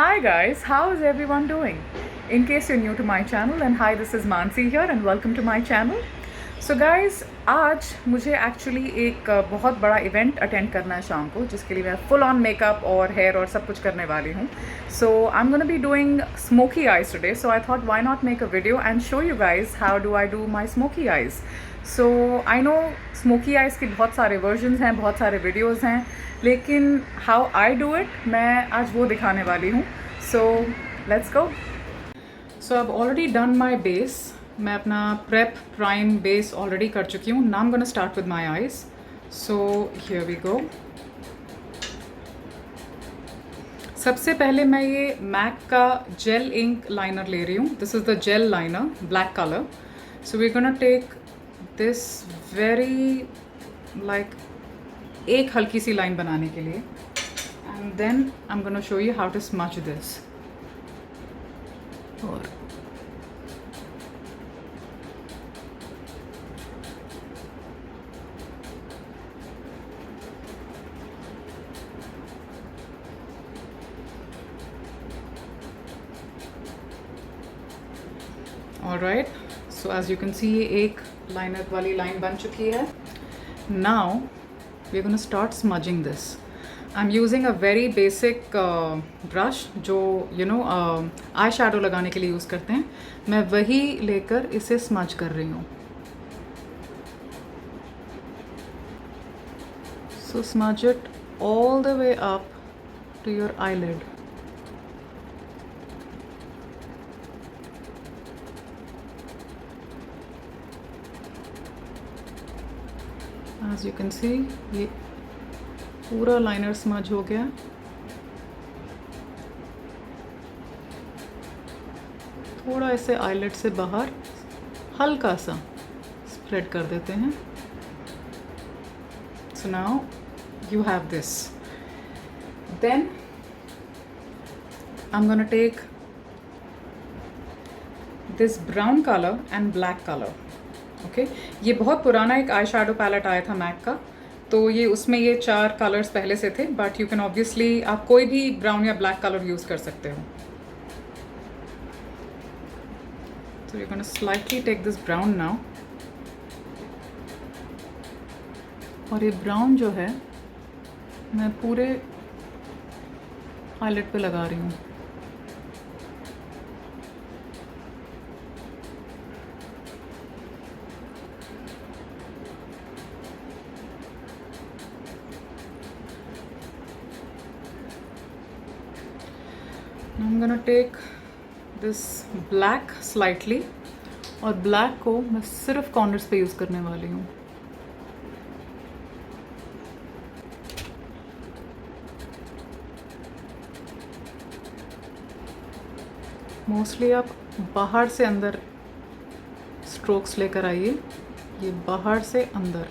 Hi guys, how is everyone doing? In case you're new to my channel, and hi, this is Mansi here and welcome to my channel. So guys, आज मुझे actually एक बहुत बड़ा event attend करना है शाम को, जिसके लिए मैं फुल ऑन मेकअप और हेयर और सब कुछ करने वाली हूँ. So I am gonna be doing smoky eyes today, so I thought why not make a video and show you guys how do I do my smoky eyes. So I know smoky eyes के बहुत सारे versions हैं, बहुत सारे videos हैं, लेकिन how I do it मैं आज वो दिखाने वाली हूँ. So let's go. So I have already done my base. मैं अपना प्रेप प्राइम बेस ऑलरेडी कर चुकी हूँ. Now I am gonna start with my eyes. So here we go. सबसे पहले मैं ये मैक का जेल इंक लाइनर ले रही हूँ. This is the gel liner, black colour. So we gonna take this very like एक हल्की सी लाइन बनाने के लिए, and then I am gonna show you how to smudge this. और alright, so as you can see ये एक liner वाली लाइन बन चुकी है. Now we are gonna start smudging this. I am using a very basic brush जो eye shadow लगाने के लिए यूज़ करते हैं. मैं वही लेकर इसे स्मज कर रही हूँ. So smudge it all the way up to your eyelid. As you can see, ये पूरा लाइनर स्मज हो गया. थोड़ा इसे आईलेट से बाहर हल्का सा स्प्रेड कर देते हैं. So now you have this. Then I am gonna take this brown colour and black colour. Okay, ये बहुत पुराना एक आई शैडो पैलेट आया था मैक का, तो ये उसमें ये 4 कलर्स पहले से थे, बट यू कैन ऑब्वियसली आप कोई भी ब्राउन या ब्लैक कलर यूज़ कर सकते हो. तो you can slightly take this brown now. और ये ब्राउन जो है मैं पूरे आईलेट पे लगा रही हूँ. I'm gonna take this black slightly, और ब्लैक को मैं सिर्फ कॉर्नर्स पे यूज़ करने वाली हूँ. मोस्टली आप बाहर से अंदर स्ट्रोक्स लेकर आइए. ये बाहर से अंदर.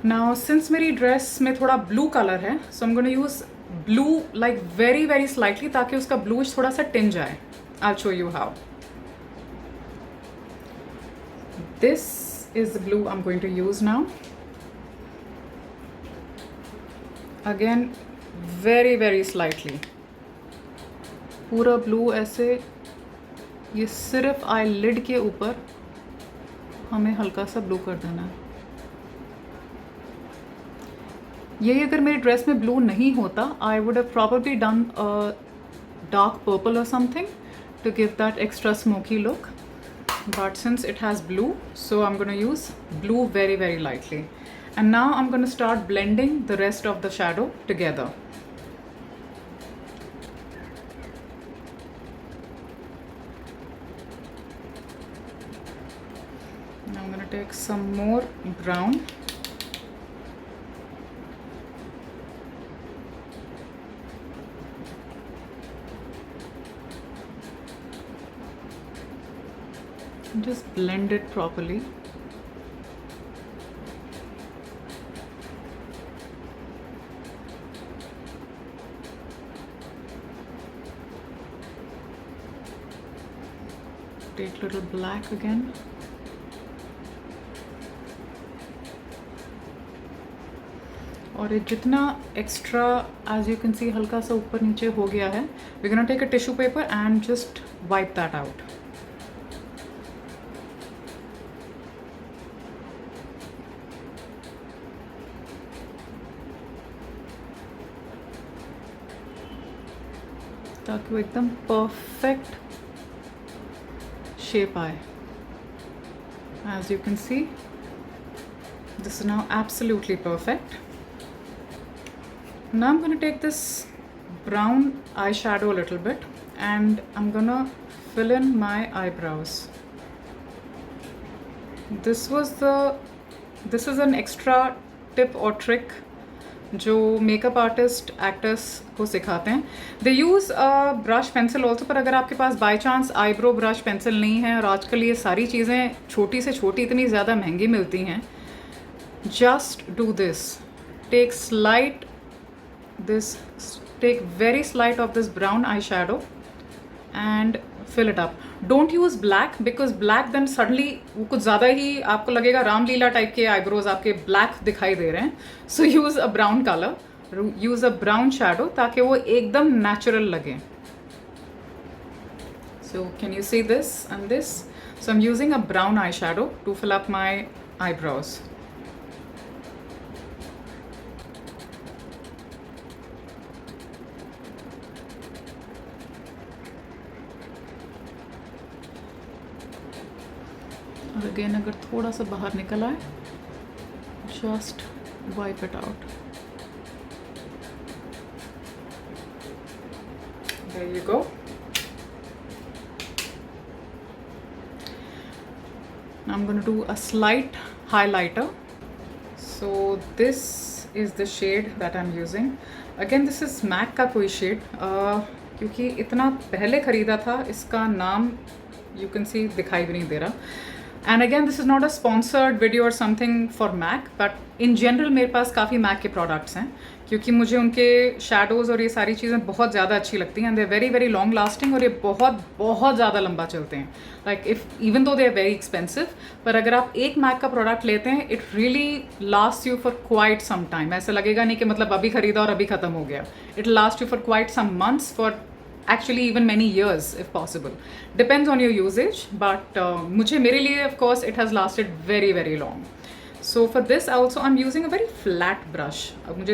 नाउ सिंस मेरी ड्रेस में थोड़ा ब्लू कलर है, so I am gonna use blue like very very slightly, ताकि उसका ब्लूइश थोड़ा सा टिंज आए. I show you how. This is the blue I am going to use now. Again very very slightly. पूरा blue ऐसे, ये सिर्फ आई lid के ऊपर हमें हल्का सा ब्लू कर देना है. यही अगर मेरी ड्रेस में ब्लू नहीं होता, I would have probably done dark purple और something to give that extra smoky look, but since it has blue, so I'm going to use blue very very lightly. And now I'm going to start blending the rest of the shadow together. Now I'm going to take some more brown. Just blend it properly. take little black again. और ये जितना extra as you can see हल्का सा ऊपर नीचे हो गया है, we gonna take a tissue paper and just wipe that out. ताकि वो एकदम परफेक्ट शेप आए. As you can see this is now absolutely perfect. Now I'm going to take this brown eyeshadow a little bit and I'm going to fill in my eyebrows. This is an extra tip or trick जो makeup artist actors को सिखाते हैं. They use brush pencil also, पर अगर आपके पास by chance eyebrow brush pencil नहीं है, और आजकल ये सारी चीज़ें छोटी से छोटी इतनी ज़्यादा महंगी मिलती हैं, just do this. Take very slight of this brown eyeshadow and fill it up. Don't use black because black then suddenly वो कुछ ज़्यादा ही आपको लगेगा रामलीला टाइप के आईब्रोज आपके ब्लैक दिखाई दे रहे हैं. So use a brown color, use a brown shadow ताकि वो एकदम natural लगे. So can you see this and this? So I'm using a brown eyeshadow to fill up my eyebrows. और अगेन अगर थोड़ा सा बाहर निकल आए, just wipe it out. There you go. Now I'm going to do a slight highlighter. So this is the shade that I'm using. Again this is MAC का कोई shade, क्योंकि इतना पहले ख़रीदा था, इसका नाम you can see दिखाई भी नहीं दे रहा. And again this is not a sponsored video or something for MAC, but in general मेरे पास काफ़ी MAC के products हैं, क्योंकि मुझे उनके shadows और ये सारी चीज़ें बहुत ज़्यादा अच्छी लगती हैं. They're very very long lasting और ये बहुत बहुत ज़्यादा लंबा चलते हैं. Like even though they are very expensive, पर अगर आप एक MAC का product लेते हैं, it really lasts you for quite some time. ऐसा लगेगा नहीं कि मतलब अभी ख़रीदा और अभी ख़त्म हो गया. It lasts you for quite some months, for actually even many years if possible. Depends on your usage, but मुझे मेरे लिए of course it has lasted very very long. So for this also I'm using a very flat brush. अब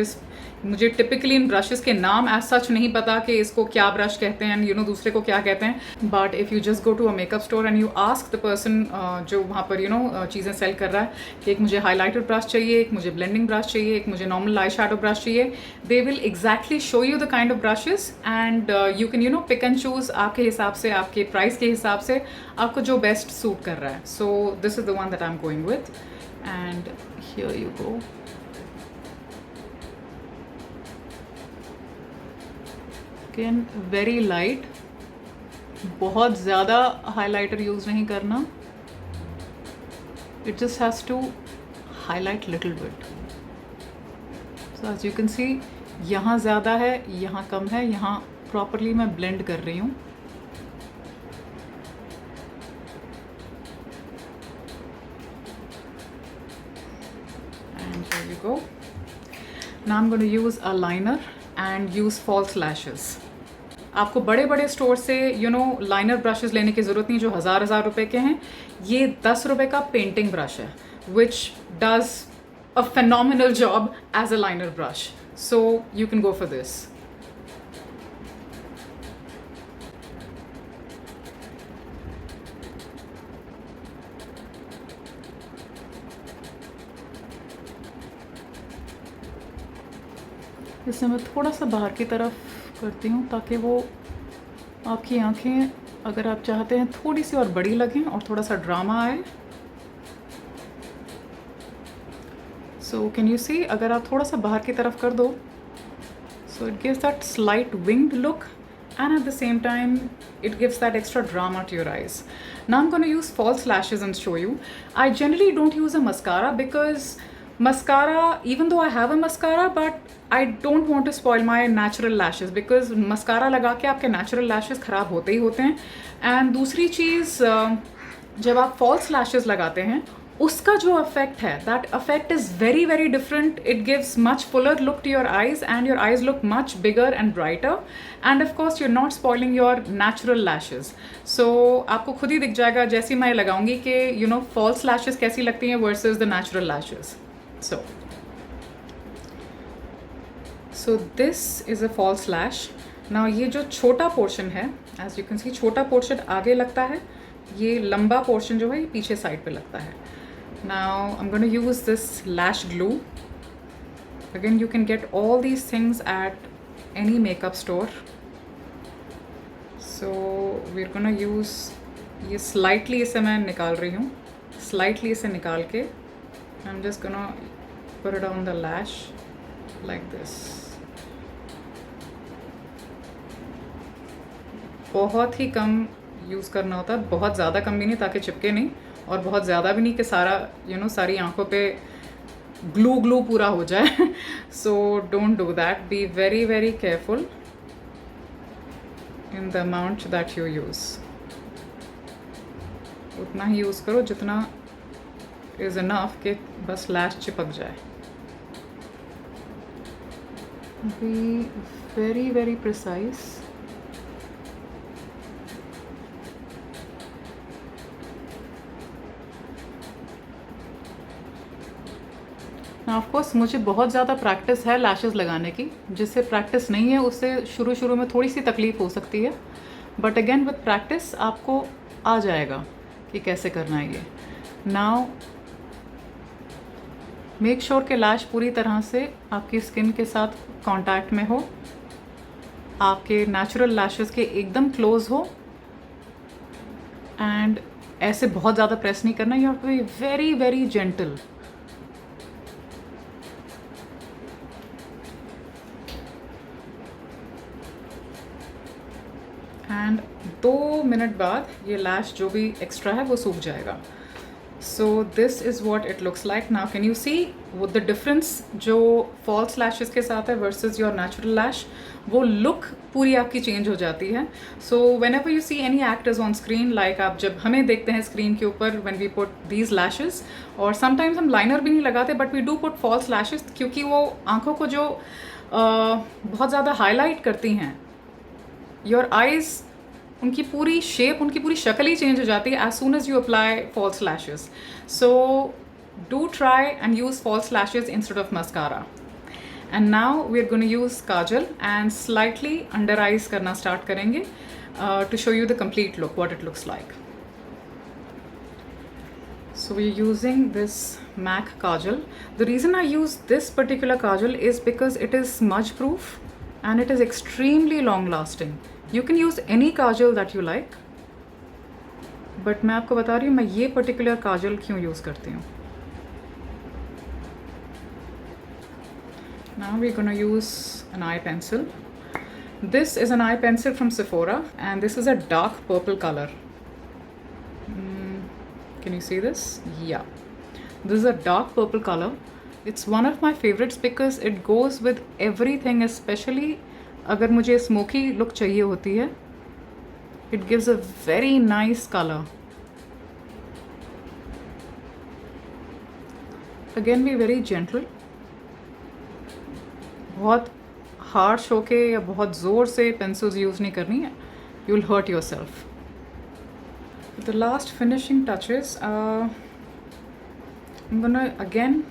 मुझे typically इन brushes के नाम as such नहीं पता कि इसको क्या brush कहते हैं, you know दूसरे को क्या कहते हैं. But if you just go to a makeup store and you ask the person जो वहाँ पर you know चीज़ें sell कर रहा है कि एक मुझे highlighter brush चाहिए, एक मुझे blending brush चाहिए, एक मुझे normal eyeshadow brush चाहिए, they will exactly show you the kind of brushes and you can you know pick and choose आपके हिसाब से, आपके price के हिसाब से आपको जो best suit कर रहा है. So this is the one that I'm going with and here you go. Again very light, बहुत ज़्यादा highlighter use नहीं करना. It just has to highlight little bit. So as you can see यहाँ ज़्यादा है, यहाँ कम है, यहाँ properly मैं blend कर रही हूँ. And there you go. Now I'm going to use a liner and use false lashes. आपको बड़े बड़े स्टोर से यू नो लाइनर ब्रशेस लेने की ज़रूरत नहीं जो हज़ार रुपए के हैं. ये 10 रुपए का पेंटिंग ब्रश है which does a phenomenal job as a liner brush. So you can go for this. इससे मैं थोड़ा सा बाहर की तरफ करती हूँ ताकि वो आपकी आंखें अगर आप चाहते हैं थोड़ी सी और बड़ी लगें और थोड़ा सा ड्रामा आए. सो कैन यू सी अगर आप थोड़ा सा बाहर की तरफ कर दो, so it gives that slight winged look and at the same time it gives that extra drama to your eyes. Now I'm going to use false lashes and show you. I generally don't use a mascara because Mascara, even though I have a mascara, but I don't want to spoil my natural lashes because mascara लगा के आपके natural lashes ख़राब होते ही होते हैं. And दूसरी चीज़, जब आप false lashes लगाते हैं उसका जो effect है, that effect is very very different. It gives much fuller look to your eyes and your eyes look much bigger and brighter. And of course you're not spoiling your natural lashes. So आपको खुद ही दिख जाएगा जैसी मैं लगाऊंगी कि you know false lashes कैसी लगती हैं versus the natural lashes. So this is a false lash. Now ये जो छोटा portion है, as you can see छोटा portion आगे लगता है, ये लंबा portion जो है ये पीछे side पे लगता है. Now I'm going to use this lash glue. Again you can get all these things at any makeup store. So we're going to use ये slightly इसे मैं निकाल रही हूँ, slightly इसे निकाल के I'm just gonna put it on the lash like this. बहुत ही कम यूज़ करना होता है, बहुत ज़्यादा कम भी नहीं ताकि चिपके नहीं, और बहुत ज़्यादा भी नहीं कि सारा सारी आंखों पे ग्लू पूरा हो जाए. So don't do that. Be very very careful in the amount that you use. उतना ही यूज़ करो जितना is enough कि बस लैश चिपक जाए. Be very very precise. Now of course मुझे बहुत ज़्यादा प्रैक्टिस है लैशेस लगाने की, जिससे प्रैक्टिस नहीं है उससे शुरू में थोड़ी सी तकलीफ़ हो सकती है, बट अगेन विद प्रैक्टिस आपको आ जाएगा कि कैसे करना है ये. नाउ मेक श्योर के लैश पूरी तरह से आपकी स्किन के साथ कांटेक्ट में हो, आपके नेचुरल लैशेस के एकदम क्लोज हो, एंड ऐसे बहुत ज़्यादा प्रेस नहीं करना. You have to be very very gentle. And 2 minute बाद ये लैश जो भी एक्स्ट्रा है वो सूख जाएगा. So this is what it looks like. Now can you see what the difference जो false lashes के साथ है versus your natural lash, वो look पूरी आपकी change हो जाती है. So whenever you see any actors on screen, like आप जब हमें देखते हैं screen के ऊपर when we put these lashes, और sometimes हम liner भी नहीं लगाते but we do put false lashes क्योंकि वो आँखों को जो बहुत ज़्यादा highlight करती हैं, your eyes, उनकी पूरी शेप, उनकी पूरी शक्ल ही चेंज हो जाती है as soon as you apply false lashes. So do try and use false lashes instead of mascara. And now we're going to use kajal and slightly under eyes करना start करेंगे to show you the complete look, what it looks like. So we're using this MAC kajal. The reason I use this particular kajal is because it is smudge proof and it is extremely long lasting. You can use any kajal that you like, but मैं आपको बता रही हूँ मैं ये particular kajal क्यों use करती हूँ. Now we're gonna use an eye pencil. This is an eye pencil from Sephora and this is a dark purple color. Can you see this? Yeah. This is a dark purple color. It's one of my favorites because it goes with everything, especially अगर मुझे smoky look चाहिए होती है. It gives a very nice color. Again be very gentle. बहुत harsh होके या बहुत ज़ोर से पेंसिल्स यूज़ नहीं करनी है. You will hurt yourself. The last finishing touches. I'm gonna again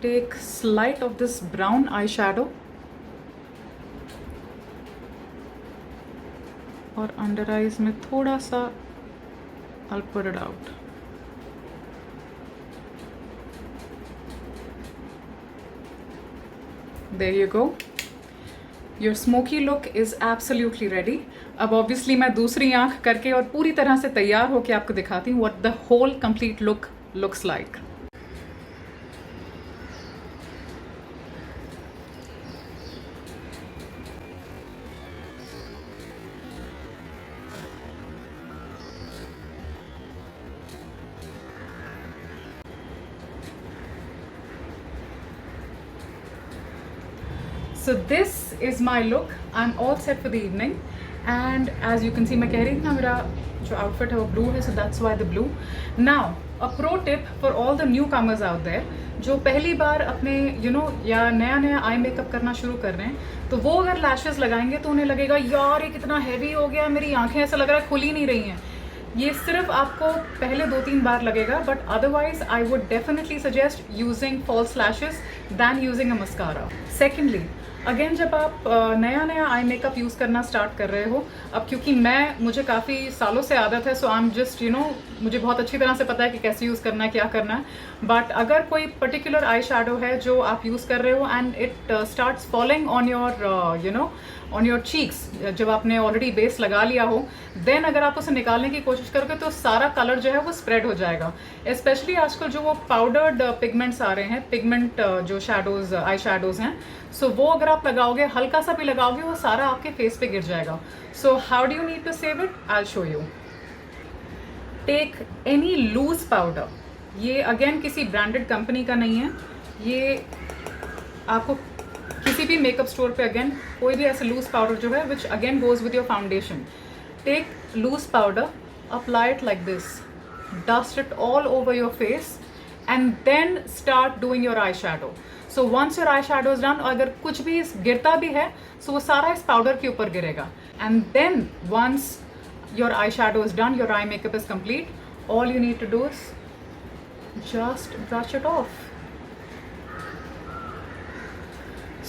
take slight of this brown eyeshadow और अंडर आइज में थोड़ा सा I'll put it out. There you go. Your smoky look is absolutely ready. अब obviously मैं दूसरी आँख करके और पूरी तरह से तैयार होके आपको दिखाती हूँ what the whole complete look looks like. So this is my look. I'm all set for the evening, and as you can see, मैं कह रही थी ना मेरा जो outfit है वो blue है, so that's why the blue. Now a pro tip for all the newcomers out there जो पहली बार अपने या नया नया आई मेकअप करना शुरू कर रहे हैं, तो वो अगर लैशेस लगाएंगे तो उन्हें लगेगा यार ये कितना हैवी हो गया, मेरी आंखें ऐसा लग रहा है खुल ही नहीं रही हैं. ये सिर्फ आपको पहले 2-3 बार लगेगा, but otherwise I would definitely suggest using false lashes than using a mascara. Secondly, again जब आप नया नया आई मेकअप यूज़ करना स्टार्ट कर रहे हो, अब क्योंकि मुझे काफ़ी सालों से आदत है, सो आई एम जस्ट मुझे बहुत अच्छी तरह से पता है कि कैसे यूज़ करना है, क्या करना है. बट अगर कोई पर्टिकुलर आई शैडो है जो आप यूज़ कर रहे हो and it starts following on your on your cheeks, जब आपने ऑलरेडी बेस लगा लिया हो, देन अगर आप उसे निकालने की कोशिश करोगे तो सारा कलर जो है वो स्प्रेड हो जाएगा. स्पेशली आजकल जो वो पाउडर्ड पिगमेंट्स आ रहे हैं, पिगमेंट जो शैडोज आई शैडोज हैं, सो वो अगर आप लगाओगे, हल्का सा भी लगाओगे, वो सारा आपके फेस पे गिर जाएगा. So how do you need to save it? I show you. Take any loose powder. ये अगेन किसी ब्रांडेड कंपनी का नहीं है, ये आपको किसी भी मेकअप स्टोर पे अगेन कोई भी ऐसे लूज पाउडर जो है which again goes with your foundation. Take loose powder, apply it like this, dust it all over your face and then start doing your eye shadow. So once your eye shadow is done, अगर कुछ भी गिरता भी है सो वो सारा इस powder के ऊपर गिरेगा. And then once your eyeshadow is done, your eye makeup is complete, all you need to do is just brush it off.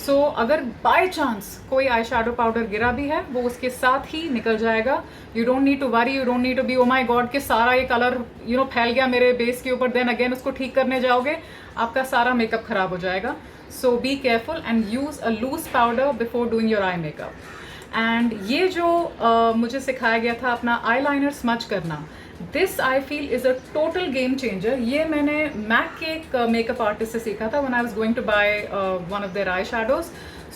So अगर by chance कोई eyeshadow powder गिरा भी है, वो उसके साथ ही निकल जाएगा. You don't need to worry, you don't need to be oh my god कि सारा ये कलर फैल गया मेरे बेस के ऊपर, then again उसको ठीक करने जाओगे, आपका सारा मेकअप खराब हो जाएगा. So be careful and use a loose powder before doing your eye makeup. And ये जो मुझे सिखाया गया था अपना आई लाइनर स्मच करना, this I feel is a total game changer. ये मैंने मैक के एक मेकअप आर्टिस्ट से सीखा था when I was going to buy one of their eye shadows.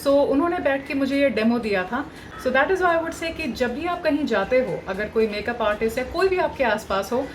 So उन्होंने बैठ के मुझे ये डेमो दिया था. So that is why I would say कि जब भी आप कहीं जाते हो, अगर कोई मेकअप आर्टिस्ट या कोई भी आपके आसपास हो,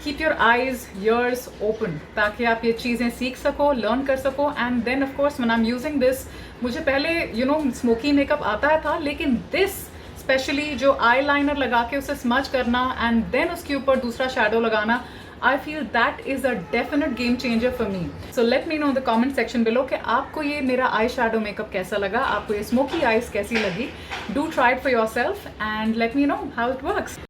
keep your eyes ears open ताकि आप ये चीज़ें सीख सको, लर्न कर सको. And then of course when I am using this, मुझे पहले स्मोकी मेकअप आता था, लेकिन दिस स्पेशली जो आई लाइनर लगा के उसे स्मच करना एंड देन उसके ऊपर दूसरा शैडो लगाना, I feel that is a definite game changer for me. So let me know in the comment section below कि आपको ये मेरा आई शैडो मेकअप कैसा लगा, आपको ये स्मोकी आईज कैसी लगी. Do try it for your self and let me know how it works.